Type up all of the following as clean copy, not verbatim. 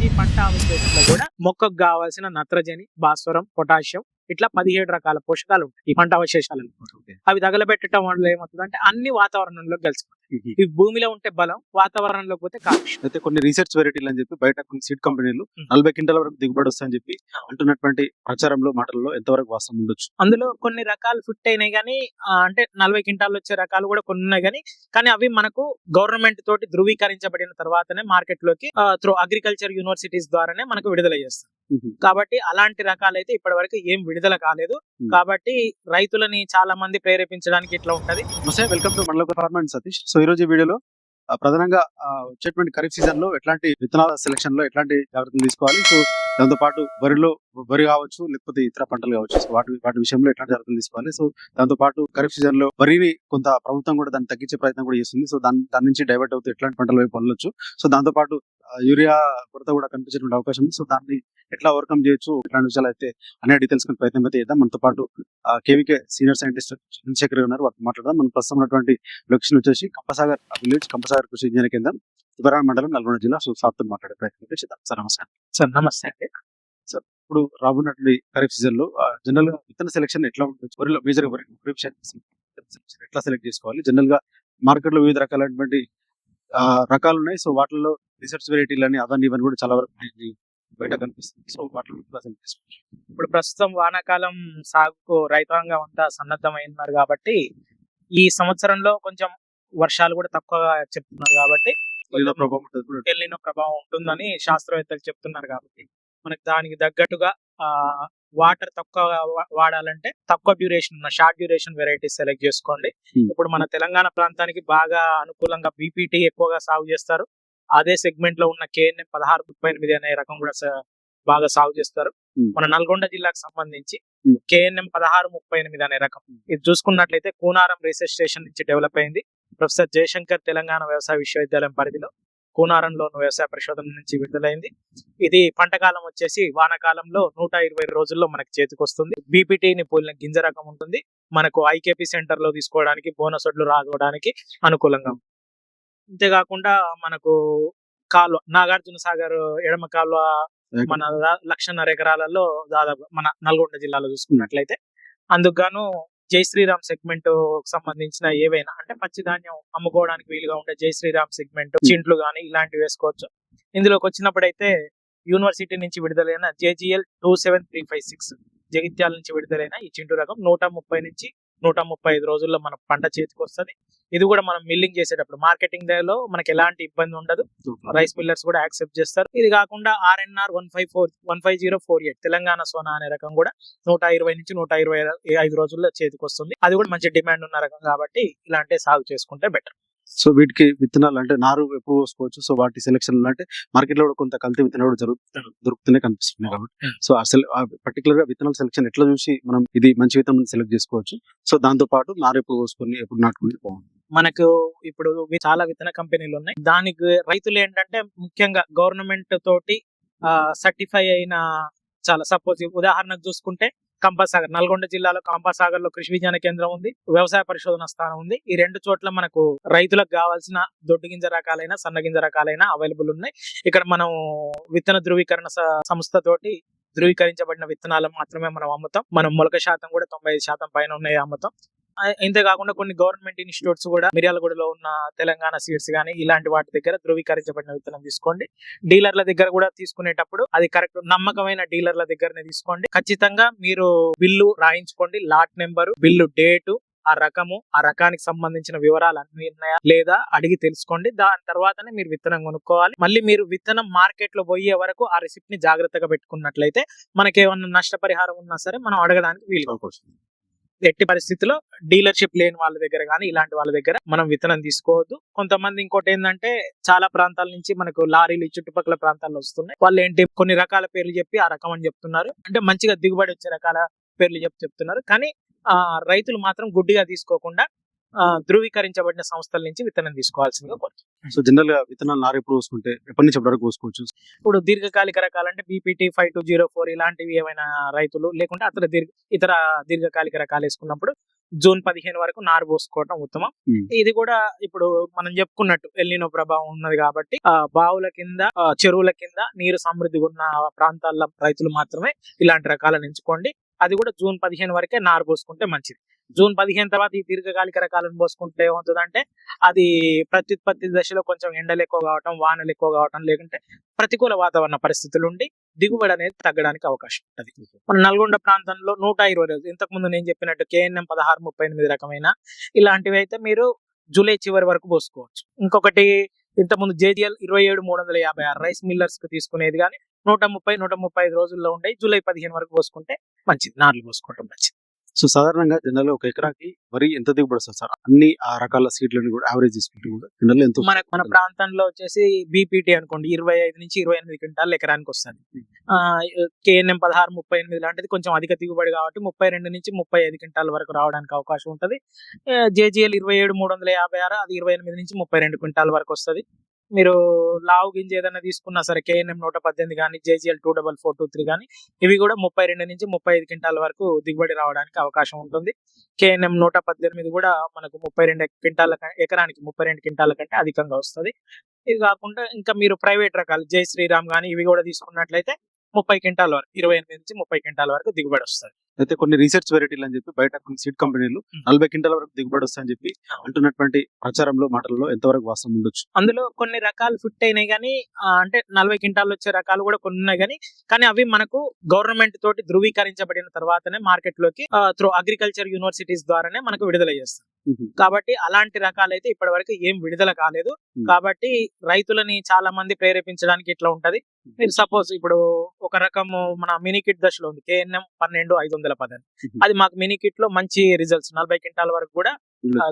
ప్రతి పంట అవశేషంలో కూడా మొక్కకు కావాల్సిన నత్రజని, భాస్వరం, పొటాషియం ఇట్లా 17 రకాల పోషకాలు ఉంటాయి ఈ పంట అవశేషాలలో. అవి తగలబెట్టడం వల్ల ఏమవుతుందంటే అన్ని వాతావరణంలోకి కలిసిపోతాయి. ఈ భూమిలో ఉంటే బలం, వాతావరణంలోకి పోతే కాలుష్యం. అయితే కొన్ని రీసెర్చ్ వెరైటీలు అని చెప్పి బయట కొన్ని సీడ్ కంపెనీలు 40 క్వింటాల వరకు దిగుబడి వస్తాయని చెప్పి అంటున్నటువంటి ప్రచారంలో మాటల్లో ఎంతవరకు వాస్తవం ఉండొచ్చు? అందులో కొన్ని రకాలు ఫిట్ అయినాయి కానీ అంటే 40 క్వింటాలు వచ్చే రకాలు కూడా కొన్ని ఉన్నాయి కానీ అవి మనకు గవర్నమెంట్ తోటి ధృవీకరించబడిన తర్వాతనే మార్కెట్ లోకి త్రూ అగ్రికల్చర్ యూనివర్సిటీస్ ద్వారానే మనకు విడుదల చేస్తారు. కాబట్టి అలాంటి రకాలైతే ఇప్పటి వరకు ఏం విడుదల కాలేదు. కాబట్టి రైతులని చాలా మంది ప్రేరేపించడానికి ఇట్లా ఉంటది. వెల్కమ్ టు మండల ఫార్మర్ సతీష్. సో ఈ రోజు ఈ వీడియోలో ప్రధానంగా వచ్చేటువంటి ఖరీఫ్ సీజన్ లో ఎట్లాంటి విత్తనాల సెలక్షన్ లో ఎట్లాంటి జాగ్రత్తలు తీసుకోవాలి, సో దాంతో పాటు వరి కావచ్చు లేకపోతే ఇతర పంటలు కావచ్చు, సో వాటి విషయంలో ఎట్లాంటి జాగ్రత్తలు తీసుకోవాలి. సో దాంతో పాటు ఖరీఫ్ సీజన్ లో వరిని కొంత ప్రభుత్వం కూడా దాన్ని తగ్గించే ప్రయత్నం కూడా చేస్తుంది. సో దాని నుంచి డైవర్ట్ అవుతూ ఎట్లాంటి పంటల వైపు వెళ్ళొచ్చు, సో దాంతో పాటు యూరియా కొరత కూడా కనిపించేటువంటి అవకాశం ఉంది. సో దాన్ని ఎట్లా ఓవర్కమ్ చేయొచ్చు, ఇట్లాంటి విషయాలు అయితే అన్ని తెలుసుకునే ప్రయత్నం అయితే చేద్దాం. మనతో పాటు కేవీకే సీనియర్ సైంటిస్ట్ చంద్రశేఖర్ ఉన్నారు, వారితో మాట్లాడదాం. మనం ప్రస్తుతం ఉన్నటువంటి లొకేషన్ వచ్చేసి కంపసాగర్ విలేజ్, కంపసాగర్ కృషి ఇంజనీర్ కేంద్రం, తుబరాన్ మండలం, నల్గొండ జిల్లా. సో సార్తో మాట్లాడే ప్రయత్నం చేద్దాం. సార్ నమస్కారం. సార్ నమస్తే అండి. సార్ ఇప్పుడు రాబోతున్నటువంటి ఖరీఫ్ సీజన్ లో జనరల్ గా విత్తన సెలక్షన్ ఎట్లా ఉంటుంది? వరిలో మేజర్ ఎట్లా సెలెక్ట్ చేసుకోవాలి? జనరల్ గా మార్కెట్ లో వివిధ రకాలైనటువంటి రకాలు ఉన్నాయి. సో వాటిలో రీసెర్చ్ వెరైటీలు అని అవన్నీ ఇవన్నీ కూడా చాలా వరకు బయట కనిపిస్తుంది. సో వాటిలో ఇప్పుడు ప్రస్తుతం వానాకాలం సాగుకు రైతాంగం అంతా సన్నద్ధమైనారు కాబట్టి ఈ సంవత్సరంలో కొంచెం వర్షాలు కూడా తక్కువగా చెప్తున్నారు కాబట్టి ఎల్నినో ప్రభావం ఉంటుందని శాస్త్రవేత్తలు చెప్తున్నారు. కాబట్టి మనకి దానికి తగ్గట్టుగా వాటర్ తక్కువ వాడాలంటే తక్కువ డ్యూరేషన్ ఉన్న షార్ట్ డ్యూరేషన్ వెరైటీస్ సెలెక్ట్ చేసుకోండి. ఇప్పుడు మన తెలంగాణ ప్రాంతానికి బాగా అనుకూలంగా బీపీటీ ఎక్కువగా సాగు చేస్తారు. అదే సెగ్మెంట్ లో ఉన్న KNM 1638 అనే రకం కూడా బాగా సాగు చేస్తారు. మన నల్గొండ జిల్లాకు సంబంధించి KNM 1638 అనే రకం ఇది చూసుకున్నట్లయితే కూనారం రీసెర్చ్ స్టేషన్ నుంచి డెవలప్ అయింది. ప్రొఫెసర్ జయశంకర్ తెలంగాణ వ్యవసాయ విశ్వవిద్యాలయం పరిధిలో కూనారంలోని వ్యవసాయ పరిశోధన నుంచి విడుదలైంది. ఇది పంటకాలం వచ్చేసి వానాకాలంలో 120 రోజుల్లో మనకి చేతికి వస్తుంది. బీపీటీని పోలిన గింజ రకం ఉంటుంది. మనకు ఐకేపీ సెంటర్ లో తీసుకోవడానికి, బోనస్ వడ్లు రాగడానికి అనుకూలంగా. అంతేకాకుండా మనకు కాలువ నాగార్జున సాగర్ ఎడమ కాలువ మన 1.5 ఎకరాలలో దాదాపు మన నల్గొండ జిల్లాలో చూసుకున్నట్లయితే అందుకు గాను జై శ్రీరామ్ సెగ్మెంట్ సంబంధించిన ఏవైనా అంటే పచ్చి ధాన్యం అమ్ముకోవడానికి వీలుగా ఉండే జై శ్రీరామ్ సెగ్మెంట్ చింట్లు గానీ ఇలాంటివి వేసుకోవచ్చు. ఇందులోకి వచ్చినప్పుడైతే యూనివర్సిటీ నుంచి విడుదలైన JGL 27356 జగిత్యాల నుంచి విడుదలైన ఈ చింటు రకం 130 నుంచి 135 రోజుల్లో మన పంట చేతికి వస్తుంది. ఇది కూడా మనం మిల్లింగ్ చేసేటప్పుడు మార్కెటింగ్ లో మనకి ఎలాంటి ఇబ్బంది ఉండదు. రైస్ మిల్లర్స్ కూడా యాక్సెప్ట్ చేస్తారు. ఇది కాకుండా RNR 15048 తెలంగాణ సోనా అనే రకం కూడా 120 నుంచి 125 రోజుల్లో చేతికి వస్తుంది. అది కూడా మంచి డిమాండ్ ఉన్న రకం కాబట్టి ఇలాంటి సాగు చేసుకుంటే బెటర్. సో వీటికి విత్తనాలు అంటే నారు ఎప్పుడు పోసుకోవచ్చు? సో వాటి సెలక్షన్ అంటే మార్కెట్ లో కూడా కొంత కల్తీ విత్తనాలు కూడా దొరుకుతూనే కనిపిస్తున్నాయి కాబట్టి సో అసలు పర్టికులర్ గా విత్తనాల సెలక్షన్ ఎట్లా చూసి మనం ఇది మంచి విత్తనం సెలెక్ట్ చేసుకోవచ్చు? సో దాంతో పాటు నారు ఎప్పుడు పోసుకొని ఎప్పుడు నాటుకుంటే బాగుంది? మనకు ఇప్పుడు చాలా విత్తన కంపెనీలు ఉన్నాయి. దానికి రైతులు ఏంటంటే ముఖ్యంగా గవర్నమెంట్ తోటి సర్టిఫై అయిన చాలా సపోజ్ ఉదాహరణకు చూసుకుంటే కంపసాగర్, నల్గొండ జిల్లాలో కంపసాగర్ లో కృషి విజ్ఞాన కేంద్రం ఉంది, వ్యవసాయ పరిశోధన స్థానం ఉంది. ఈ రెండు చోట్ల మనకు రైతులకు కావాల్సిన దొడ్డు గింజ రకాలైన సన్న గింజ రకాలైన అవైలబుల్ ఉన్నాయి. ఇక్కడ మనం విత్తన ధృవీకరణ సంస్థ తోటి ధృవీకరించబడిన విత్తనాలు మాత్రమే మనం అమ్ముతాం. మనం మొలక శాతం కూడా 95% పైన ఉన్నాయి అమ్ముతాం. ఇంతేకాకుండా కొన్ని గవర్నమెంట్ ఇన్స్టిట్యూట్స్ కూడా మిర్యాలగూడలో ఉన్న తెలంగాణ సీడ్స్ గానీ ఇలాంటి వాటి దగ్గర ధృవీకరించబడిన విత్తనం తీసుకోండి. డీలర్ల దగ్గర కూడా తీసుకునేటప్పుడు అది కరెక్ట్ నమ్మకమైన డీలర్ల దగ్గరనే తీసుకోండి. ఖచ్చితంగా మీరు బిల్లు రాయించుకోండి, లాట్ నెంబరు, బిల్లు డేటు, ఆ రకము, ఆ రకానికి సంబంధించిన వివరాలు అన్ని ఉన్నాయా లేదా అడిగి తెలుసుకోండి. దాని తర్వాతనే మీరు విత్తనం కొనుక్కోవాలి. మళ్ళీ మీరు విత్తనం మార్కెట్ లో పోయే వరకు ఆ రిసిప్ట్ ని జాగ్రత్తగా పెట్టుకున్నట్లయితే మనకేమన్నా నష్టపరిహారం ఉన్నా సరే మనం అడగడానికి వీలుగా వస్తుంది. ఎట్టి పరిస్థితిలో డీలర్షిప్ లేని వాళ్ళ దగ్గర కానీ ఇలాంటి వాళ్ళ దగ్గర మనం విత్తనం తీసుకోవద్దు. కొంతమంది ఇంకోటి ఏంటంటే చాలా ప్రాంతాల నుంచి మనకు లారీలు చుట్టుపక్కల ప్రాంతాల్లో వస్తున్నాయి. వాళ్ళు ఏంటి కొన్ని రకాల పేర్లు చెప్పి ఆ రకం అని చెప్తున్నారు, అంటే మంచిగా దిగుబడి వచ్చే రకాల పేర్లు చెప్తున్నారు. కానీ రైతులు మాత్రం గుడ్డిగా తీసుకోకుండా ధృవీకరించబడిన సంస్థల నుంచి విత్తనం తీసుకోవాల్సిందిగా కోరుతుంది. సో జనరల్ గా విత్తనాలు నారు ఎప్పుడు పోసుకుంటే ఎప్పటి నుంచి వరకు పోసుకోవచ్చు? ఇప్పుడు దీర్ఘకాలిక రకాలంటే BPT 5204 ఇలాంటివి ఏమైనా రైతులు లేకుంటే ఇతర దీర్ఘకాలిక రకాలు వేసుకున్నప్పుడు జూన్ 15 వరకు నారు పోసుకోవడం ఉత్తమం. Hmm. ఇది కూడా ఇప్పుడు మనం చెప్పుకున్నట్టు ఎల్నినో ప్రభావం ఉన్నది కాబట్టి బావుల కింద చెరువుల కింద నీరు సమృద్ధిగా ఉన్న ప్రాంతాల రైతులు మాత్రమే ఇలాంటి రకాలను ఎంచుకోండి. అది కూడా జూన్ 15 వరకే నారు పోసుకుంటే మంచిది. జూన్ 15 తర్వాత ఈ దీర్ఘకాలిక రకాలను పోసుకుంటే ఏమవుతుందంటే అది ప్రత్యుత్పత్తి దశలో కొంచెం ఎండలు ఎక్కువ కావటం, వానలు ఎక్కువ కావటం, లేకుంటే ప్రతికూల వాతావరణ పరిస్థితులు ఉండి దిగుబడి అనేది తగ్గడానికి అవకాశం ఉంటుంది. మన నల్గొండ ప్రాంతంలో 120 రోజులు ఇంతకు ముందు నేను చెప్పినట్టు KNM 1638 రకమైన ఇలాంటివి అయితే మీరు జూలై చివరి వరకు పోసుకోవచ్చు. ఇంకొకటి ఇంతకుముందు JGL 27356 రైస్ మిల్లర్స్ కు తీసుకునేది కానీ 130-135 రోజుల్లో ఉండే జూలై 15 వరకు పోసుకుంటే మంచిది. నార్లు పోసుకోవటం మంచిది. సో సాధారణంగా జనరల్ ఒక ఎకరాకి వరి ఎంత దిగుబడి వస్తుంది సార్? అన్ని ఆ రకాల సీడ్లను కూడా యావరేజ్ తీసుకుంటే కూడా జనరల్ ఎంత మన ప్రాంతంలో వచ్చేసి BPT అనుకోండి 25-28 క్వింటాల్ ఎకరానికి వస్తుంది. KNM 1638 లాంటిది కొంచెం అధిక దిగుబడి కాబట్టి 32-35 క్వింటాల్ వరకు రావడానికి అవకాశం ఉంటుంది. JGL 27356 అది 28-32 క్వింటాల్ వరకు వస్తుంది. మీరు లావు గింజ ఏదైనా తీసుకున్నా సరే KNM 118 కానీ JGL 24423 కానీ ఇవి కూడా 32-35 క్వింటాల్ వరకు దిగుబడి రావడానికి అవకాశం ఉంటుంది. KNM 118 కూడా మనకు 32 క్వింటాల ఎకరానికి 32 క్వింటాల కంటే అధికంగా వస్తుంది. ఇది కాకుండా ఇంకా మీరు ప్రైవేట్ రకాలు జై శ్రీరామ్ కానీ ఇవి కూడా తీసుకున్నట్లయితే 30 క్వింటాల వరకు 28-30 క్వింటాల వరకు దిగుబడి వస్తుంది. అయితే కొన్ని రీసెర్చ్ వెరైటీలు అని చెప్పి బయట కొన్ని సీడ్ కంపెనీలు 40 క్వింటాల వరకు దిగుబడి వస్తాయని చెప్పి అంటున్నటువంటి ప్రచారంలో మాటల్లో ఎంతవరకు వాస్తవం ఉండొచ్చు? అందులో కొన్ని రకాలు ఫిట్ అయినాయి కానీ అంటే 40 క్వింటాలు వచ్చే రకాలు కూడా కొన్ని ఉన్నాయి కానీ అవి మనకు గవర్నమెంట్ తోటి ధృవీకరించబడిన తర్వాతనే మార్కెట్ లోకి త్రూ అగ్రికల్చర్ యూనివర్సిటీస్ ద్వారానే మనకు విడుదల చేస్తారు. కాబట్టి అలాంటి రకాలైతే ఇప్పటి వరకు ఏం విడుదల కాలేదు. కాబట్టి రైతులని చాలా మంది ప్రేరేపించడానికి ఇట్లా ఉంటది. మీరు సపోజ్ ఇప్పుడు ఒక రకము మన మినికిట్ దశలో ఉంది KNM 12510 అది మాకు మినికిట్ లో మంచి రిజల్ట్స్ 40 క్వింటాల వరకు కూడా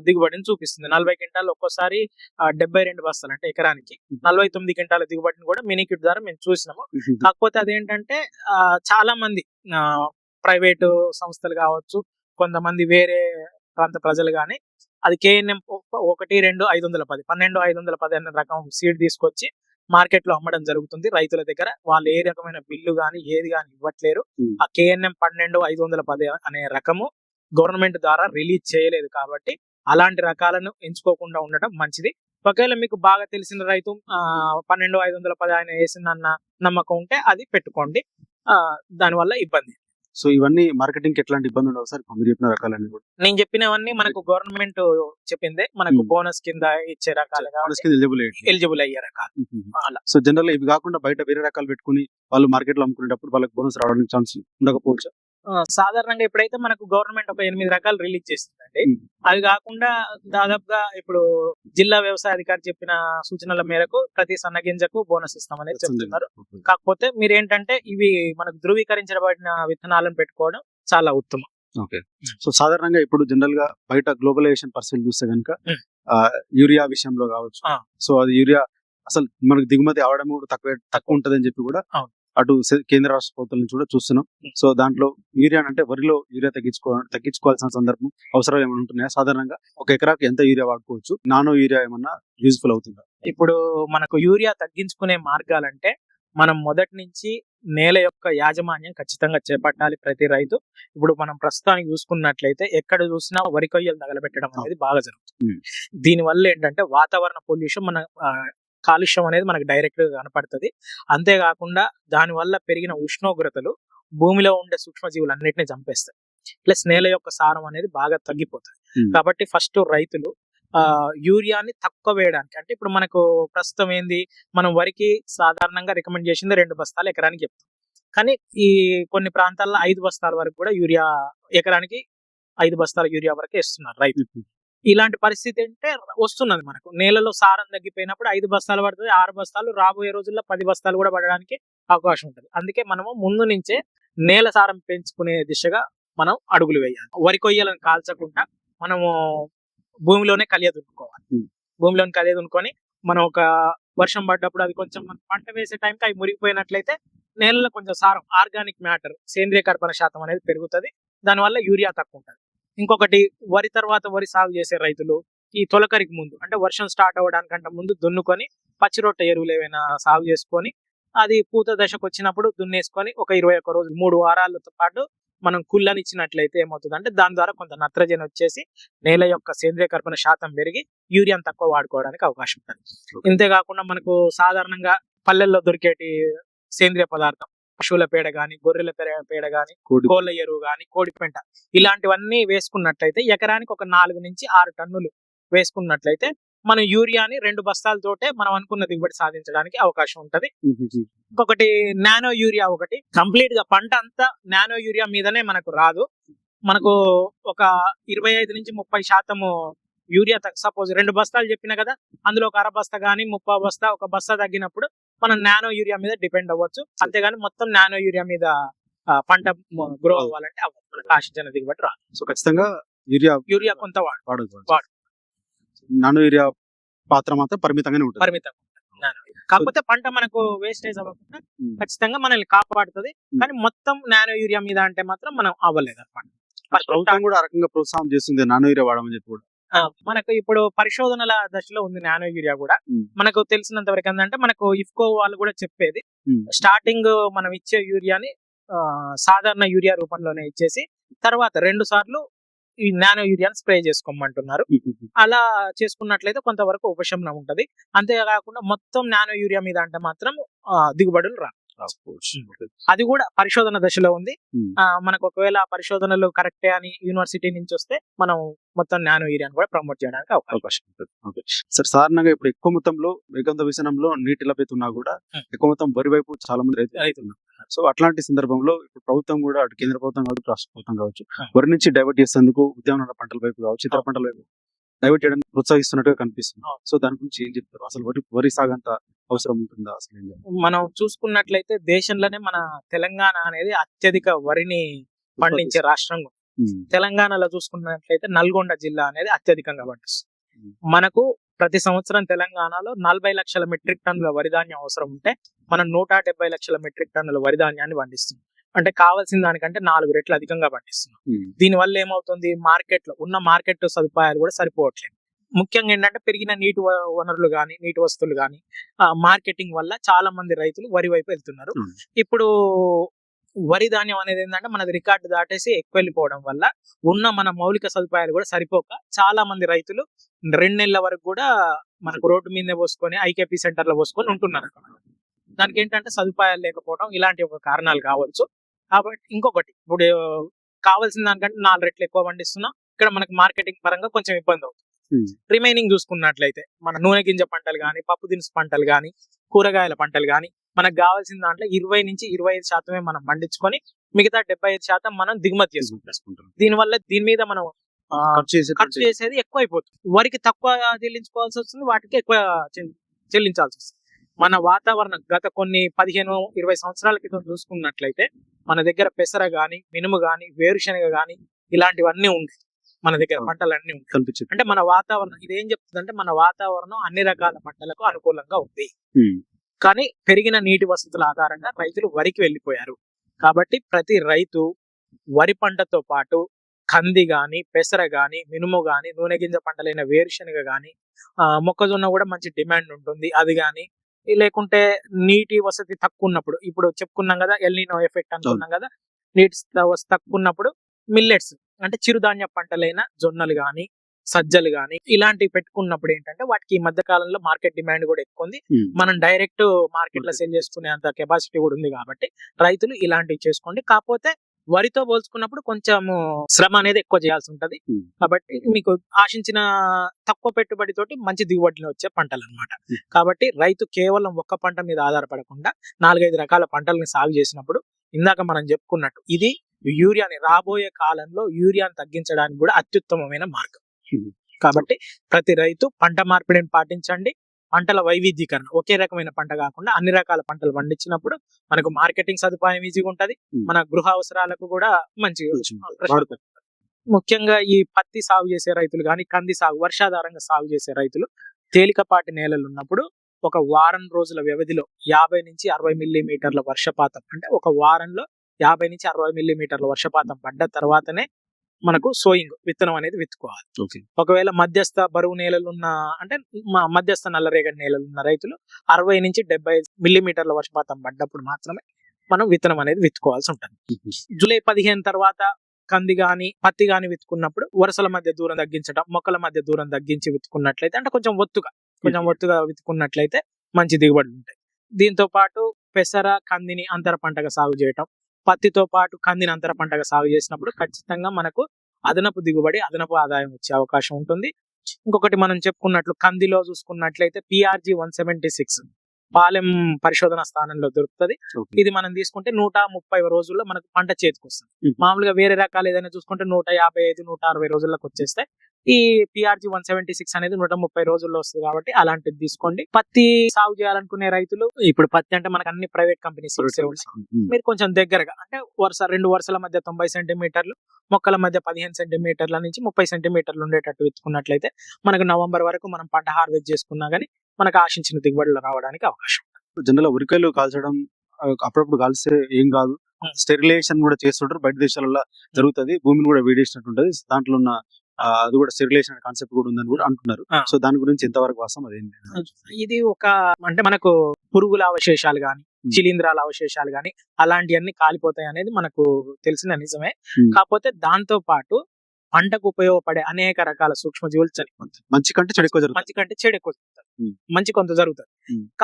దిగుబడిని చూపిస్తుంది. 40 క్వింటాలు ఒక్కోసారి 72 బస్తాలు అంటే ఎకరానికి 49 క్వింటాల దిగుబడిని కూడా మినికిట్ ద్వారా మేము చూసినాము. కాకపోతే అదేంటంటే చాలా మంది ప్రైవేటు సంస్థలు కావచ్చు, కొంతమంది వేరే ప్రాంత ప్రజలు కానీ అది KNM 12510 అనే రకం సీడ్ తీసుకొచ్చి మార్కెట్ లో అమ్మడం జరుగుతుంది రైతుల దగ్గర. వాళ్ళు ఏ రకమైన బిల్లు గాని ఏది గాని ఇవ్వట్లేరు. ఆ KNM 12510 అనే రకము గవర్నమెంట్ ద్వారా రిలీజ్ చేయలేదు కాబట్టి అలాంటి రకాలను ఎంచుకోకుండా ఉండడం మంచిది. ఒకవేళ మీకు బాగా తెలిసిన రైతు 12510 ఆయన వేసిందన్న నమ్మకం ఉంటే అది పెట్టుకోండి. దానివల్ల ఇబ్బంది. సో ఇవన్నీ మార్కెటింగ్ ఎట్లాంటి ఇబ్బంది ఉండవు సార్? మీరు చెప్పిన రకాలన్నీ కూడా నేను చెప్పినవన్నీ మనకు గవర్నమెంట్ చెప్పిందే, మనకు బోనస్ కింద ఇచ్చే రకాలు ఎలిజిబుల్ అయ్యే రకాలు. సో జనరల్ ఇవి కాకుండా బయట వేరే రకాలు పెట్టుకుని వాళ్ళు మార్కెట్ లో అమ్ముకునేటప్పుడు వాళ్ళకి బోనస్ రావడానికి ఛాన్స్ ఉండకపోవచ్చు. సాధారణంగా ఎప్పుడైతే మనకు గవర్నమెంట్ ఒక 8 రకాలు రిలీజ్ చేస్తుందండి, అవి కాకుండా దాదాపుగా ఇప్పుడు జిల్లా వ్యవసాయ అధికారి చెప్పిన సూచనల మేరకు ప్రతి సన్న గింజకు బోనస్ ఇస్తామనేది చెప్తున్నారు. కాకపోతే మీరు ఏంటంటే ఇవి మనకు ధృవీకరించబడిన విత్తనాలను పెట్టుకోవడం చాలా ఉత్తమం. ఓకే. సో సాధారణంగా ఇప్పుడు జనరల్ గా బయట గ్లోబలైజేషన్ పరిస్థితులు చూస్తే కనుక యూరియా విషయంలో కావచ్చు, సో అది యూరియా అసలు మనకు దిగుమతి అవడం కూడా తక్కువ ఉంటది అని చెప్పి కూడా అటు కేంద్ర రాష్ట్ర ప్రభుత్వం నుంచి కూడా చూస్తున్నాం. సో దాంట్లో యూరియా అంటే వరిలో యూరియా తగ్గించుకోవాల్సిన సందర్భం అవసరం ఏమైనా ఉంటున్నాయా? సాధారణంగా ఒక ఎకరాకి ఎంత యూరియా వాడుకోవచ్చు? నానో యూరియా ఏమన్నా యూజ్ఫుల్ అవుతుందా? ఇప్పుడు మనకు యూరియా తగ్గించుకునే మార్గాలంటే మనం మొదటి నుంచి నేల యొక్క యాజమాన్యం ఖచ్చితంగా చేపట్టాలి ప్రతి రైతు. ఇప్పుడు మనం ప్రస్తుతానికి చూసుకున్నట్లయితే ఎక్కడ చూసినా వరి కొయ్యలు తగలబెట్టడం అనేది బాగా జరుగుతుంది. దీనివల్ల ఏంటంటే వాతావరణ పొల్యూషన్ మన కాలుష్యం అనేది మనకు డైరెక్ట్ గా కనపడుతుంది. అంతేకాకుండా దానివల్ల పెరిగిన ఉష్ణోగ్రతలు భూమిలో ఉండే సూక్ష్మజీవులన్నిటిని చంపేస్తాయి. ప్లస్ నేల యొక్క సారం అనేది బాగా తగ్గిపోతుంది. కాబట్టి ఫస్ట్ రైతులు యూరియాని తక్కువ వేయడానికి, అంటే ఇప్పుడు మనకు ప్రస్తుతం ఏంది, మనం వరికి సాధారణంగా రికమెండ్ చేసింది 2 బస్తాలు ఎకరానికి చెప్తాం. కానీ ఈ కొన్ని ప్రాంతాల్లో 5 బస్తాల వరకు కూడా యూరియా ఎకరానికి 5 బస్తాల యూరియా వరకు ఇస్తున్నారు రైతు. ఇలాంటి పరిస్థితి అంటే వస్తున్నది. మనకు నేలలో సారం తగ్గిపోయినప్పుడు 5 బస్తాలు పడుతుంది, 6 బస్తాలు, రాబోయే రోజుల్లో 10 బస్తాలు కూడా పడడానికి అవకాశం ఉంటుంది. అందుకే మనము ముందు నుంచే నేల సారం పెంచుకునే దిశగా మనం అడుగులు వేయాలి. వరి కొయ్యలను కాల్చకుండా మనము భూమిలోనే కలియదునుకోవాలి. భూమిలోని కలియదునుకొని మనం ఒక వర్షం పడ్డప్పుడు అది కొంచెం మనం పంట వేసే టైంకి అవి మురిగిపోయినట్లయితే నేలలో కొంచెం సారం, ఆర్గానిక్ మ్యాటర్, సేంద్రియ కర్బన శాతం అనేది పెరుగుతుంది. దానివల్ల యూరియా తక్కువ ఉంటుంది. ఇంకొకటి, వరి తర్వాత వరి సాగు చేసే రైతులు ఈ తొలకరికి ముందు అంటే వర్షం స్టార్ట్ అవ్వడానికంటే ముందు దున్నుకొని పచ్చి రొట్టె ఎరువులు ఏమైనా సాగు చేసుకొని అది పూత దశకు వచ్చినప్పుడు దున్నేసుకొని ఒక 21 రోజులు 3 వారాలతో పాటు మనం కుళ్ళని ఇచ్చినట్లయితే ఏమవుతుందంటే దాని ద్వారా కొంత నత్రజని వచ్చేసి నేల యొక్క సేంద్రియ కర్బన శాతం పెరిగి యూరియాను తక్కువ వాడుకోవడానికి అవకాశం ఉంటుంది. ఇంతేకాకుండా మనకు సాధారణంగా పల్లెల్లో దొరికేటి సేంద్రియ పదార్థం పశువుల పేడ గాని, గొర్రెల పేడ గాని, కోళ్ళ ఎరువు గాని, కోడి పెంట ఇలాంటివన్నీ వేసుకున్నట్లయితే ఎకరానికి ఒక 4 నుంచి 6 టన్నులు వేసుకున్నట్లయితే మనం యూరియాని 2 బస్తాలతోటే మనం అనుకున్న దిగుబడి సాధించడానికి అవకాశం ఉంటది. ఇంకొకటి నానో యూరియా, ఒకటి కంప్లీట్ గా పంట అంతా నానో యూరియా మీదనే మనకు రాదు. మనకు ఒక 25 నుంచి 30% యూరియా సపోజ్ 2 బస్తాలు చెప్పిన కదా, అందులో ఒక 1/2 బస్తా గానీ 30 బస్తా, ఒక బస్తా తగ్గినప్పుడు మనం నానో యూరియా మీద డిపెండ్ అవ్వచ్చు. అంతేగాని మొత్తం నానో యూరియా మీద పంట గ్రో అవ్వాలంటే అవ్వదు, మనకు ఆశించిన దిగుబడి రాదు. సో ఖచ్చితంగా యూరియా కొంత వాడు. నానో యూరియా పాత్ర మాత్రం పరిమితంగానే ఉంటుంది. పరిమితం కాకపోతే పంట మనకు వేస్టేజ్ అవ్వకుండా ఖచ్చితంగా మనల్ని కాపాడుతుంది. కానీ మొత్తం నానో యూరియా మీద అంటే మాత్రం మనం అవ్వలేదు అనమాట. ప్రభుత్వం కూడా ఆ రకంగా ప్రోత్సాహం చేస్తుంది నానో యూరియా వాడమని చెప్పి కూడా. మనకు ఇప్పుడు పరిశోధనల దశలో ఉంది నానో యూరియా కూడా. మనకు తెలిసినంత వరకు ఏంటంటే మనకు ఇఫ్కో వాళ్ళు కూడా చెప్పేది, స్టార్టింగ్ మనం ఇచ్చే యూరియాని సాధారణ యూరియా రూపంలోనే ఇచ్చేసి తర్వాత 2 సార్లు ఈ నానో యూరియాని స్ప్రే చేసుకోమంటున్నారు. అలా చేసుకున్నట్లయితే కొంతవరకు ఉపశమనం ఉంటది. అంతేకాకుండా మొత్తం నానో యూరియా మీద అంటే మాత్రం దిగుబడులు రా. అది కూడా పరిశోధన దశలో ఉంది. మనకు ఒకవేళ పరిశోధనలు కరెక్టే అని యూనివర్సిటీ నుంచి వస్తే మనం మొత్తం నానో యూరియాని కూడా ప్రమోట్ చేయడానికి అవకాశం ఉంటుంది. సార్, సాధారణంగా ఇప్పుడు ఎక్కువ మొత్తంలో ఏకాంత విసనంలో నీటి లభ్యత ఉన్నా కూడా ఎక్కువ మొత్తం వరి వైపు చాలా మంది రైతులు. సో అట్లాంటి సందర్భంలో ఇప్పుడు ప్రభుత్వం కూడా అటు కేంద్ర ప్రభుత్వం కావచ్చు, రాష్ట్ర ప్రభుత్వం కావచ్చు, వరి నుంచి డైవర్ట్ చేసేందుకు ఉద్యానవన పంటల వైపు కావచ్చు, ఇతర పంటల వైపు డైవర్ట్ చేయడానికి ప్రోత్సహిస్తున్నట్టుగా కనిపిస్తుంది. సో దాని గురించి ఏం చెప్తారు? అసలు వరి సాగు అంత అవసరం ఉంటుందా? అసలు మనం చూసుకున్నట్లయితే దేశంలోనే మన తెలంగాణ అనేది అత్యధిక వరిని పండించే రాష్ట్రంగా. తెలంగాణలో చూసుకున్నట్లయితే నల్గొండ జిల్లా అనేది అత్యధికంగా పండిస్తుంది. మనకు ప్రతి సంవత్సరం తెలంగాణలో 40 లక్షల మెట్రిక్ టన్నుల వరి ధాన్యం అవసరం ఉంటే మనం 170 లక్షల మెట్రిక్ టన్నుల వరి ధాన్యాన్ని పండిస్తుంది. అంటే కావాల్సిన దానికంటే 4 రెట్లు అధికంగా పండిస్తున్నాం. దీని వల్ల ఏమవుతుంది, మార్కెట్ లో ఉన్న మార్కెట్ సదుపాయాలు కూడా సరిపోవట్లేదు. ముఖ్యంగా ఏంటంటే పెరిగిన నీటి వనరులు గాని, నీటి వస్తువులు గాని, మార్కెటింగ్ వల్ల చాలా మంది రైతులు వరి వైపు వెళ్తున్నారు. ఇప్పుడు వరి ధాన్యం అనేది ఏంటంటే మనది రికార్డు దాటేసి ఎక్కువ వెళ్ళిపోవడం వల్ల ఉన్న మన మౌలిక సదుపాయాలు కూడా సరిపోక చాలా మంది రైతులు 2 నెలల వరకు కూడా మనకు రోడ్డు మీదనే పోసుకొని ఐకేపీ సెంటర్ లో పోసుకొని ఉంటున్నారు. దానికి ఏంటంటే సదుపాయాలు లేకపోవడం ఇలాంటి ఒక కారణాలు కావచ్చు. కాబట్టి ఇంకొకటి, ఇప్పుడు కావాల్సిన దానికంటే 4 రెట్లు ఎక్కువ పండిస్తున్నాం, ఇక్కడ మనకి మార్కెటింగ్ పరంగా కొంచెం ఇబ్బంది అవుతుంది. రిమైనింగ్ చూసుకున్నట్లయితే మన నూనె గింజ పంటలు గాని, పప్పు దినుసు పంటలు గాని, కూరగాయల పంటలు గాని మనకు కావాల్సిన దాంట్లో 20 నుంచి 25% మనం పండించుకొని మిగతా 75% మనం దిగుమతి చేసుకుంటాం. దీనివల్ల దీని మీద మనం ఖర్చు చేసేది ఎక్కువ అయిపోతుంది. వరికి తక్కువ చెల్లించుకోవాల్సి వస్తుంది, వాటికి ఎక్కువ చెల్లించాల్సి వస్తుంది. మన వాతావరణం గత కొన్ని 15-20 సంవత్సరాల క్రితం చూసుకున్నట్లయితే మన దగ్గర పెసర గాని, మినుము గాని, వేరుశనగ గాని ఇలాంటివన్నీ ఉంది. మన దగ్గర పంటలన్నీ కనిపించింది. అంటే మన వాతావరణం ఇది ఏం చెప్తుందంటే మన వాతావరణం అన్ని రకాల పంటలకు అనుకూలంగా ఉంది. కానీ పెరిగిన నీటి వసతుల ఆధారంగా రైతులు వరికి వెళ్ళిపోయారు. కాబట్టి ప్రతి రైతు వరి పంటతో పాటు కంది గాని, పెసర గాని, మినుము గాని, నూనె గింజ పంటలైన వేరుశనగ గాని, మొక్కజొన్న కూడా మంచి డిమాండ్ ఉంటుంది, అది గాని. లేకుంటే నీటి వసతి తక్కువ ఉన్నప్పుడు, ఇప్పుడు చెప్పుకున్నాం కదా ఎల్నినో ఎఫెక్ట్ అనుకున్నాం కదా, నీటి తక్కువ ఉన్నప్పుడు మిల్లెట్స్ అంటే చిరుధాన్య పంటలైన జొన్నలు గాని, సజ్జలు గాని ఇలాంటివి పెట్టుకున్నప్పుడు ఏంటంటే వాటికి ఈ మధ్య కాలంలో మార్కెట్ డిమాండ్ కూడా ఎక్కువ ఉంది. మనం డైరెక్ట్ మార్కెట్ లో సేల్ చేసుకునే అంత కెపాసిటీ కూడా ఉంది. కాబట్టి రైతులు ఇలాంటివి చేసుకోండి. కాకపోతే వరితో పోల్చుకున్నప్పుడు కొంచెం శ్రమ అనేది ఎక్కువ చేయాల్సి ఉంటది. కాబట్టి మీకు ఆశించిన తక్కువ పెట్టుబడితోటి మంచి దిగుబడిని వచ్చే పంటలు అన్నమాట. కాబట్టి రైతు కేవలం ఒక్క పంట మీద ఆధారపడకుండా 4-5 రకాల పంటలను సాగు చేసినప్పుడు ఇందాక మనం చెప్పుకున్నట్టు ఇది యూరియాని రాబోయే కాలంలో యూరియాని తగ్గించడానికి కూడా అత్యుత్తమమైన మార్గం. కాబట్టి ప్రతి రైతు పంట మార్పిడిని పాటించండి. పంటల వైవిధ్యీకరణ, ఒకే రకమైన పంట కాకుండా అన్ని రకాల పంటలు పండించినప్పుడు మనకు మార్కెటింగ్ సదుపాయం ఈజీగా ఉంటది, మన గృహ అవసరాలకు కూడా మంచిగా. ముఖ్యంగా ఈ పత్తి సాగు చేసే రైతులు కానీ, కంది సాగు వర్షాధారంగా సాగు చేసే రైతులు తేలికపాటి నేలలు ఉన్నప్పుడు ఒక వారం రోజుల వ్యవధిలో 50 నుంచి 60 మిల్లీమీటర్ల వర్షపాతం, అంటే ఒక వారంలో 50 నుంచి 60 మిల్లీమీటర్ల వర్షపాతం పడ్డ తర్వాతనే మనకు సోయింగ్ విత్తనం అనేది విత్తుకోవాలి. ఒకవేళ మధ్యస్థ బరువు నేలలు ఉన్న, అంటే మధ్యస్థ నల్లరేగడి నేలలు ఉన్న రైతులు 60 నుంచి 70 మిల్లీమీటర్ల వర్షపాతం పడ్డప్పుడు మాత్రమే మనం విత్తనం అనేది విత్తుకోవాల్సి ఉంటుంది. జూలై 15 తర్వాత కంది గాని పత్తి గాని విత్తుకున్నప్పుడు వరుసల మధ్య దూరం తగ్గించడం, మొక్కల మధ్య దూరం తగ్గించి విత్తుకున్నట్లయితే అంటే కొంచెం ఒత్తుగా విత్తుకున్నట్లయితే మంచి దిగుబడులు ఉంటాయి. దీంతో పాటు పెసర కందిని అంతర పంటగా సాగు చేయటం, పత్తితో పాటు కందిని అంతర పంటగా సాగు చేసినప్పుడు ఖచ్చితంగా మనకు అదనపు దిగుబడి, అదనపు ఆదాయం వచ్చే అవకాశం ఉంటుంది. ఇంకొకటి మనం చెప్పుకున్నట్లు కందిలో చూసుకున్నట్లయితే PRG 176 పాలెం పరిశోధన స్థానంలో దొరుకుతుంది. ఇది మనం తీసుకుంటే 130 రోజుల్లో మనకు పంట చేతికి వస్తుంది. మామూలుగా వేరే రకాలు ఏదైనా చూసుకుంటే 155, 160 రోజుల్లోకి వచ్చేస్తే ఈ PRG 176 అనేది 130 రోజుల్లో వస్తుంది. కాబట్టి అలాంటిది తీసుకోండి. పత్తి సాగు చేయాలనుకునే రైతులు, ఇప్పుడు పత్తి అంటే మనకు అన్ని ప్రైవేట్ కంపెనీస్ మీరు కొంచెం దగ్గరగా అంటే రెండు వరుసల మధ్య 90 సెంటీమీటర్లు, మొక్కల మధ్య 15 సెంటీమీటర్ల నుంచి 30 సెంటీమీటర్లు ఉండేటట్టు విత్తుకున్నట్లయితే మనకు నవంబర్ వరకు మనం పంట హార్వెస్ట్ చేసుకున్నా గానీ మనకు ఆశించిన దిగుబడులు రావడానికి అవకాశం. జనరల్ ఉరికాయలు కాల్చడం అప్పుడప్పుడు కాల్స్తే ఏం కాదు, స్టెరిలైజేషన్ కూడా చేస్తుంటారు. బయట దేశాలలో జరుగుతుంది, భూమిని కూడా వేడేసినట్టు ఉంటది. దాంట్లో ఉన్న అది కూడా స్టెరిలైజేషన్ కాన్సెప్ట్ కూడా ఉందని కూడా అంటున్నారు. సో దాని గురించి ఎంతవరకు వాస్తవం అదేంటి? ఇది ఒక అంటే మనకు పురుగుల అవశేషాలు గాని, శిలీంధ్రాల అవశేషాలు గాని అలాంటివన్నీ కాలిపోతాయి అనేది మనకు తెలిసిన నిజమే. కాకపోతే దాంతో పాటు పంటకు ఉపయోగపడే అనేక రకాల సూక్ష్మజీవులు చనిపోతాయి. మంచి కంటే చెడు ఎక్కువ జరుగుతుంది. మంచి కొంత జరుగుతుంది.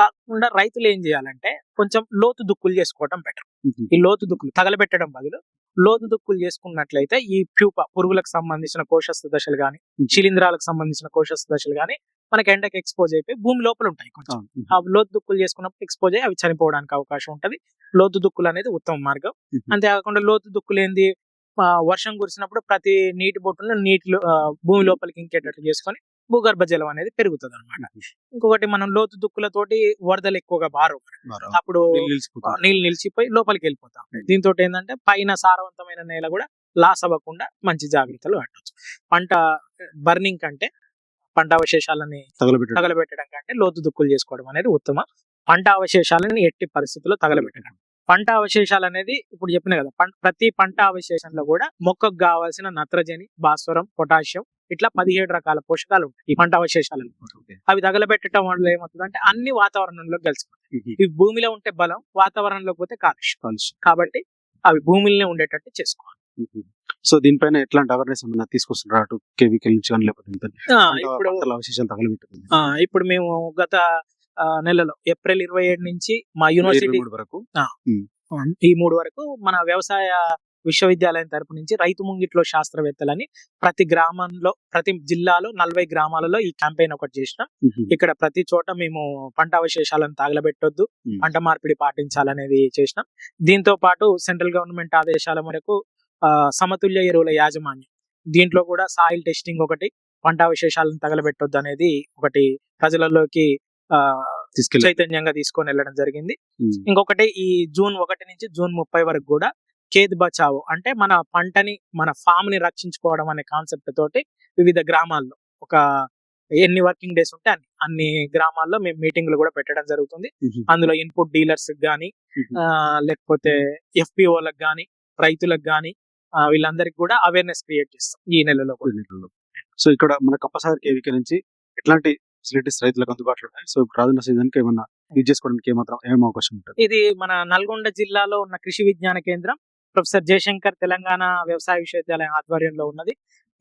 కాకుండా రైతులు ఏం చేయాలంటే కొంచెం లోతు దుక్కులు చేసుకోవడం బెటర్. ఈ లోతు దుక్కులు తగలబెట్టడం బదులు లోతు దుక్కులు చేసుకున్నట్లయితే ఈ పురుగులకు సంబంధించిన కోశస్థ దశలు గాని, శిలీంధ్రాలకు సంబంధించిన కోశస్థ దశలు గాని మనకి ఎండకి ఎక్స్పోజ్ అయిపోయి భూమి లోపల ఉంటాయి. కొంచెం ఆ లోతు దుక్కులు చేసుకున్నప్పుడు ఎక్స్పోజ్ అయ్యి అవి చనిపోవడానికి అవకాశం ఉంటది. లోతు దుక్కులు అనేది ఉత్తమ మార్గం. అంతేకాకుండా లోతు దుక్కులు ఏంది, వర్షం కురిసినప్పుడు ప్రతి నీటి బొట్టును భూమి లోపలికి ఇంకేటట్లు చేసుకొని భూగర్భ జలం అనేది పెరుగుతుంది అనమాట. ఇంకొకటి మనం లోతు దుక్కులతోటి వరదలు ఎక్కువగా అప్పుడు నీళ్ళు నిలిచిపోయి లోపలికి వెళ్ళిపోతాం. దీంతో ఏంటంటే పైన సారవంతమైన నేల కూడా లాస్ అవ్వకుండా మంచి జాగ్రత్తలు పట్టవచ్చు. పంట బర్నింగ్ కంటే, పంట అవశేషాలని తగలబెట్టడం కంటే లోతు దుక్కులు చేసుకోవడం అనేది ఉత్తమం. పంట అవశేషాలని ఎట్టి పరిస్థితుల్లో తగలబెట్టడం. పంట అవశేషాలు అనేది ఇప్పుడు చెప్పిన కదా, ప్రతి పంట అవశేషంలో కూడా మొక్కకు కావాల్సిన నత్రజని, భాస్వరం, పొటాషియం ఇట్లా 17 రకాల పోషకాలు ఉంటాయి ఈ పంట అవశేషాలను. అవి తగలబెట్టడం వల్ల ఏమవుతుందంటే అన్ని వాతావరణంలోకి కలిసిపోతాయి. ఇవి భూమిలో ఉంటే బలం, వాతావరణంలోకి పోతే కాలుష్యం. కాబట్టి అవి భూమిలోనే ఉండేటట్టు చేసుకోవాలి. సో దీనిపైన ఎట్లాంటి అవేర్నెస్ తీసుకొస్తున్నారు అటు కేవీకే నుంచి కానీ లేకపోతే అవశేషాలు తగలబెట్టారు? ఇప్పుడు మేము గత నెలలో ఏప్రిల్ 27 నుంచి మా యూనివర్సిటీ వరకు ఈ 3 వరకు మన వ్యవసాయ విశ్వవిద్యాలయం తరపు నుంచి రైతు ముంగిట్లో శాస్త్రవేత్తలని ప్రతి గ్రామంలో, ప్రతి జిల్లాలో 40 గ్రామాలలో ఈ క్యాంపెయిన్ ఒకటి చేసినాం. ఇక్కడ ప్రతి చోట మేము పంట అవశేషాలను తగలబెట్టొద్దు, పంట మార్పిడి పాటించాలనేది చేసినాం. దీంతో పాటు సెంట్రల్ గవర్నమెంట్ ఆదేశాల మేరకు సమతుల్య ఎరువుల యాజమాన్యం, దీంట్లో కూడా సాయిల్ టెస్టింగ్ ఒకటి, పంట అవశేషాలను తగలబెట్టొద్దు అనేది ఒకటి ప్రజలలోకి చైతన్యంగా తీసుకొని వెళ్ళడం జరిగింది. ఇంకొకటి ఈ జూన్ 1 నుంచి జూన్ 30 వరకు కూడా ఖేత్ బచావో అంటే మన పంటని, మన ఫామ్ ని రక్షించుకోవడం అనే కాన్సెప్ట్ తోటి వివిధ గ్రామాల్లో ఒక ఎన్ని వర్కింగ్ డేస్ ఉంటే అన్ని గ్రామాల్లో మేము మీటింగ్లు కూడా పెట్టడం జరుగుతుంది. అందులో ఇన్పుట్ డీలర్స్ గానీ, లేకపోతే FPOలకు గానీ, రైతులకు గానీ వీళ్ళందరికీ కూడా అవేర్నెస్ క్రియేట్ చేస్తాం ఈ నెలలో. సో ఇక్కడ మన కప్పసాగర్ కేవీకే నుంచి ఎట్లాంటి ఫెసిలిటీస్ రైతులకు అందుబాటులో ఉన్నాయి? సో రానున్న సీజన్ కి ఏమన్నా యూజ్ చేసుకోవడానికి ఏం అవకాశం ఉంటుంది? ఇది మన నల్గొండ జిల్లాలో ఉన్న కృషి విజ్ఞాన కేంద్రం ప్రొఫెసర్ జయశంకర్ తెలంగాణ వ్యవసాయ విశ్వవిద్యాలయం ఆధ్వర్యంలో ఉన్నది.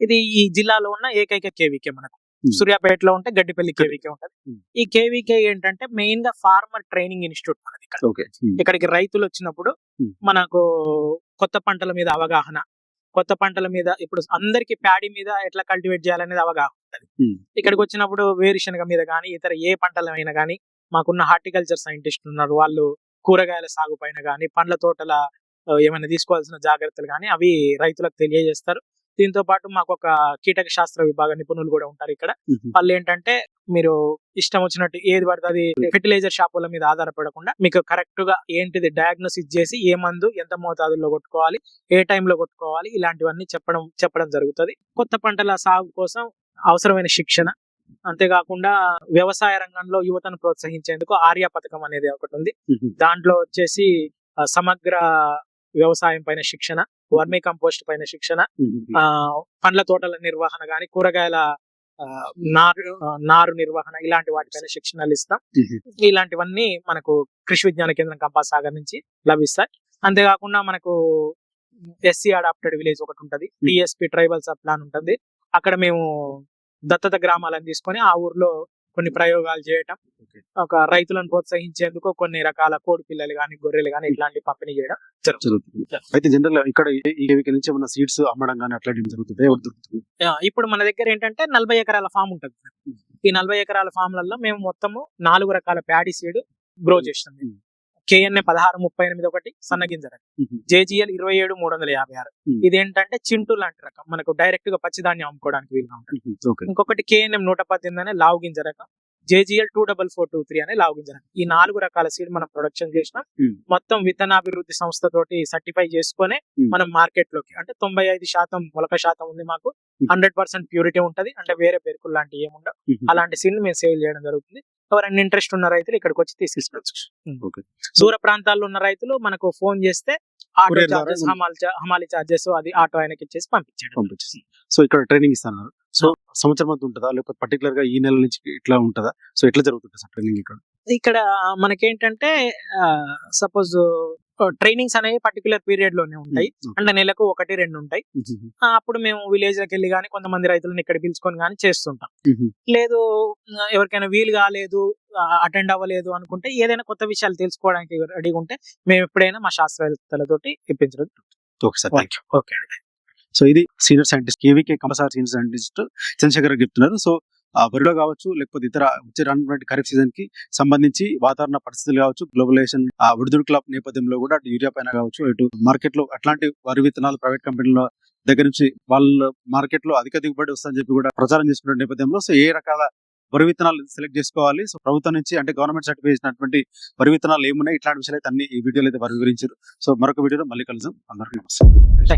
ఇది ఈ జిల్లాలో ఉన్న ఏకైక కేవీకే. మనకు సూర్యాపేటలో ఉంటే గడ్డిపల్లి కేవీకే ఉంటది. ఈ కేవీకే ఏంటంటే మెయిన్ గా ఫార్మర్ ట్రైనింగ్ ఇన్స్టిట్యూట్ మనది. ఇక్కడికి రైతులు వచ్చినప్పుడు మనకు కొత్త పంటల మీద అవగాహన, కొత్త పంటల మీద ఇప్పుడు అందరికి ప్యాడీ మీద ఎట్లా కల్టివేట్ చేయాలనేది అవగాహన ఉంటది. ఇక్కడికి వచ్చినప్పుడు వేరుశనగ మీద గానీ, ఇతర ఏ పంటలమైనా గానీ మాకున్న హార్టికల్చర్ సైంటిస్టులు ఉన్నారు. వాళ్ళు కూరగాయల సాగు పైన గానీ, పండ్ల తోటల ఏమైనా తీసుకోవాల్సిన జాగ్రత్తలు గానీ అవి రైతులకు తెలియజేస్తారు. దీంతో పాటు మాకు ఒక కీటక శాస్త్ర విభాగ నిపుణులు కూడా ఉంటారు ఇక్కడ. వాళ్ళు ఏంటంటే మీరు ఇష్టం వచ్చినట్టు ఏది పడితే అది ఫెర్టిలైజర్ షాపుల మీద ఆధారపడకుండా మీకు కరెక్ట్ గా ఏంటిది డయాగ్నోసిస్ చేసి ఏ మందు ఎంత మోతాదుల్లో కొట్టుకోవాలి, ఏ టైంలో కొట్టుకోవాలి, ఇలాంటివన్నీ చెప్పడం జరుగుతుంది. కొత్త పంటల సాగు కోసం అవసరమైన శిక్షణ, అంతేకాకుండా వ్యవసాయ రంగంలో యువతను ప్రోత్సహించేందుకు ఆర్య పథకం అనేది ఒకటి ఉంది. దాంట్లో వచ్చేసి సమగ్ర వ్యవసాయం పైన శిక్షణ, వర్మీ కంపోస్ట్ పైన శిక్షణ, పండ్ల తోటల నిర్వహణ గాని, కూరగాయల నారు నిర్వహణ ఇలాంటి వాటిపైన శిక్షణలు ఇస్తాం. ఇలాంటివన్నీ మనకు కృషి విజ్ఞాన కేంద్రం కంపాసాగర్ నుంచి లభిస్తాయి. అంతేకాకుండా మనకు ఎస్సీ అడాప్టెడ్ విలేజ్ ఒకటి ఉంటది, టిఎస్పి ట్రైబల్ సబ్ ప్లాన్ ఉంటుంది. అక్కడ మేము దత్తత గ్రామాలను తీసుకొని ఆ ఊర్లో కొన్ని ప్రయోగాలు చేయటం, ఒక రైతులను ప్రోత్సహించేందుకు కొన్ని రకాల కోడి పిల్లలు గాని గొర్రెలు గాని ఇట్లాంటి పంపిణీ చేయడం జరుగుతుంది. అయితే జనరల్ గా ఇక్కడ ఈ కేవీకే నుంచి ఏమన్నా సీడ్స్ అమ్మడం కానీ అట్లాంటివి జరుగుతుంది, ఎవరు దొరుకుతుంది? ఇప్పుడు మన దగ్గర ఏంటంటే 40 ఎకరాల ఫామ్ ఉంటుంది. ఈ 40 ఎకరాల ఫామ్లలో మేము మొత్తము 4 రకాల ప్యాడీ సీడ్ గ్రో చేస్తాం. KNA 1638 ఒకటి సన్న గింజ రకం, JGL 27356 ఇదేంటంటే చింటూ లాంటి రకం, మనకు డైరెక్ట్ గా పచ్చిధాన్యం అమ్ముకోవడానికి వీలుగా ఉంటుంది. ఇంకొకటి KNM 118 అనే లావు గింజ రకం, JGL 24423 అనే లావు గింజ రకం. ఈ 4 రకాల సీడ్ మనం ప్రొడక్షన్ చేసినాం. మొత్తం విత్తనాభివృద్ధి సంస్థ తోటి సర్టిఫై చేసుకొని మనం మార్కెట్ లోకి, అంటే 95% మొలక శాతం ఉంది మాకు, 100% ప్యూరిటీ ఉంటది, అంటే వేరే పేరుకులు లాంటివి ఏముండవు. అలాంటి సీడ్ మేము సేల్ చేయడం జరుగుతుంది. ఎవరైనా ఇంట్రెస్ట్ ఉన్న రైతులు ఇక్కడికి వచ్చి తీసుకెళ్ళచ్చు. దూర ప్రాంతాల్లో ఉన్న రైతులు మనకు ఫోన్ చేస్తే ఆటో Courier చార్జెస్, ద్వారా హమాలి చార్జెస్ అది ఆటో ఆయనకి ఇచ్చేసి పంపించడం. సో ఇక్కడ ట్రైనింగ్ ఇస్తాను. సో సంవత్సరం అంతా ఉంటుందా, లేకపోతే పర్టికులర్ గా ఈ నెల నుంచి ఇట్లా ఉంటుందా? సో ఎట్లా జరుగుతుంది సార్ ట్రైనింగ్ ఇక్కడ? ఇక్కడ మనకేంటంటే సపోజ్ ట్రైనింగ్స్ అనేవి పర్టికులర్ పీరియడ్ లోనే ఉంటాయి, అంటే నెలకు 1-2 ఉంటాయి. అప్పుడు మేము విలేజ్ లకు వెళ్ళి కానీ కొంతమంది రైతులను ఇక్కడ పిలుచుకొని కానీ చేస్తుంటాం. లేదు ఎవరికైనా వీలు కాలేదు, అటెండ్ అవ్వలేదు అనుకుంటే ఏదైనా కొత్త విషయాలు తెలుసుకోవడానికి రెడీగా ఉంటే మేము ఎప్పుడైనా మా శాస్త్రవేత్తలతోటి ఇప్పించడం. Okay sir, thank you. Okay. So ఇది senior scientist KVK compulsory senior scientist Chandrashekar గారు చెప్తున్నారు. సో వరిలో కావచ్చు, లేకపోతే ఇతర వచ్చే రానున్నటువంటి ఖరీఫ్ సీజన్ కి సంబంధించి వాతావరణ పరిస్థితులు కావచ్చు, గ్లోబలైజేషన్ ఒడిదుడుకుల నేపథ్యంలో కూడా అటు యూరియా పైన కావచ్చు, ఇటు మార్కెట్ లో అట్లాంటి వరి విత్తనాలు ప్రైవేట్ కంపెనీల దగ్గర నుంచి వాళ్ళ మార్కెట్ లో అధిక దిగుబడి వస్తుందని చెప్పి కూడా ప్రచారం చేస్తున్న నేపథ్యంలో సో ఏ రకాల వరి విత్తనాలు సెలెక్ట్ చేసుకోవాలి, సో ప్రభుత్వం నుంచి అంటే గవర్నమెంట్ సర్టిఫై చేసినటువంటి వరి విత్తనాలు ఏమున్నాయి, ఇట్లాంటి విషయాలు అయితే అన్ని ఈ వీడియోలో అయితే వారు వివరించారు. సో మరొక వీడియోలో మళ్ళీ కలుద్దాం. అందరికీ నమస్తే.